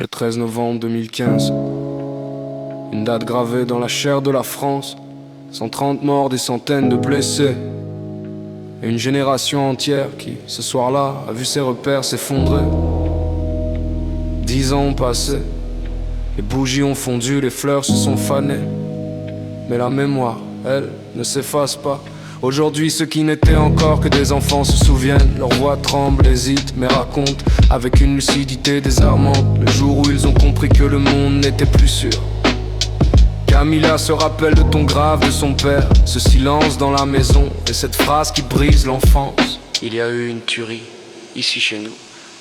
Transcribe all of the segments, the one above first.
Le 13 novembre 2015, une date gravée dans la chair de la France. 130 morts, des centaines de blessés, et une génération entière qui, ce soir-là, a vu ses repères s'effondrer. 10 ans ont passé, les bougies ont fondu, les fleurs se sont fanées, mais la mémoire, elle, ne s'efface pas. Aujourd'hui, ceux qui n'étaient encore que des enfants se souviennent. Leur voix tremble, hésite, mais raconte avec une lucidité désarmante le jour où ils ont compris que le monde n'était plus sûr. Camilla se rappelle de ton grave, de son père, ce silence dans la maison et cette phrase qui brise l'enfance. Il y a eu une tuerie, ici chez nous.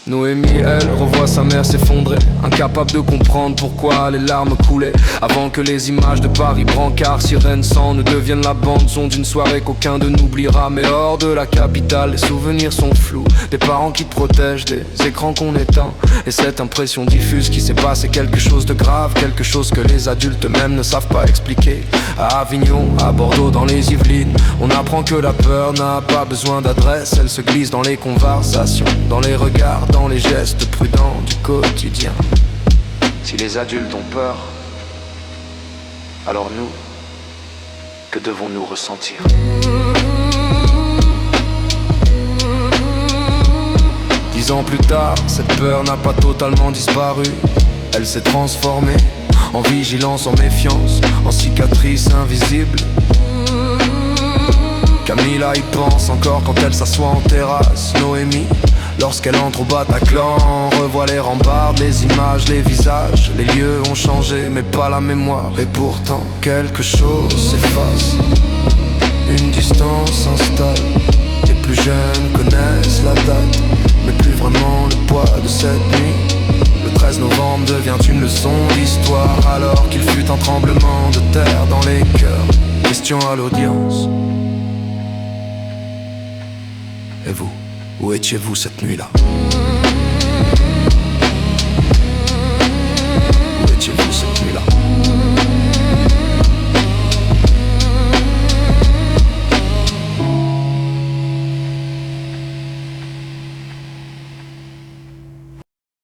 Noémie, elle, revoit sa mère s'effondrer, incapable de comprendre pourquoi les larmes coulaient, avant que les images de Paris, brancards, sirènes, sang ne deviennent la bande-son d'une soirée qu'aucun de nous n'oubliera. Mais hors de la capitale, les souvenirs sont flous, des parents qui te protègent, des écrans qu'on éteint, et cette impression diffuse qu'il s'est passé quelque chose de grave, quelque chose que les adultes eux-mêmes ne savent pas expliquer. À Avignon, à Bordeaux, dans les Yvelines, on apprend que la peur n'a pas besoin d'adresse, elle se glisse dans les conversations, dans les regards, dans les gestes prudents du quotidien. Si les adultes ont peur, alors nous, que devons-nous ressentir? 10 ans plus tard, cette peur n'a pas totalement disparu. Elle s'est transformée en vigilance, en méfiance, en cicatrice invisible. Camilla y pense encore quand elle s'assoit en terrasse. Noémie, lorsqu'elle entre au Bataclan, revoit les rambardes, les images, les visages. Les lieux ont changé, mais pas la mémoire. Et pourtant, quelque chose s'efface. Une distance s'installe. Les plus jeunes connaissent la date, mais plus vraiment le poids de cette nuit. Le 13 novembre devient une leçon d'histoire, alors qu'il fut un tremblement de terre dans les cœurs. Question à l'audience: et vous, où étiez-vous cette nuit-là?